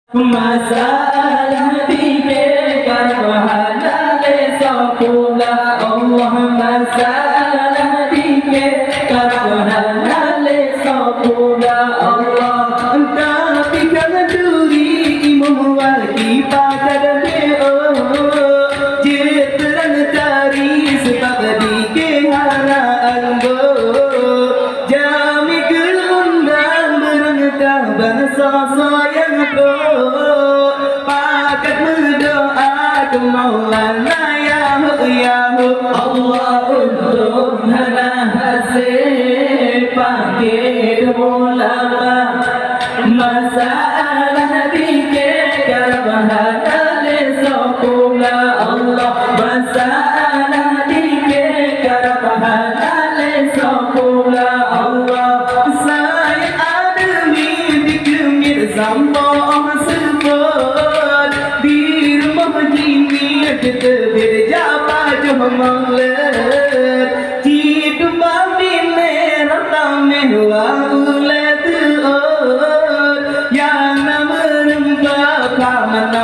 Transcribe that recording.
Masalah diberikan pahala lesapula Allah masalah diberikan pahala lesapula Allah tapi kalau duri imam wali pada deo jitran tari sebab dikehara albo jami gelundang berangkat bangsa sayang ko pakat berdoa ke Maulana ya Allah untuk hana hasil pakai ulama masalah dikekar bahagia lesapula Allah masalah dikekar bahagia lesapula Allah saya ada dikemir sambung sebut di rumah gini kita berjapa jomonglet hidup bine ratame waulet yang nama remba kamana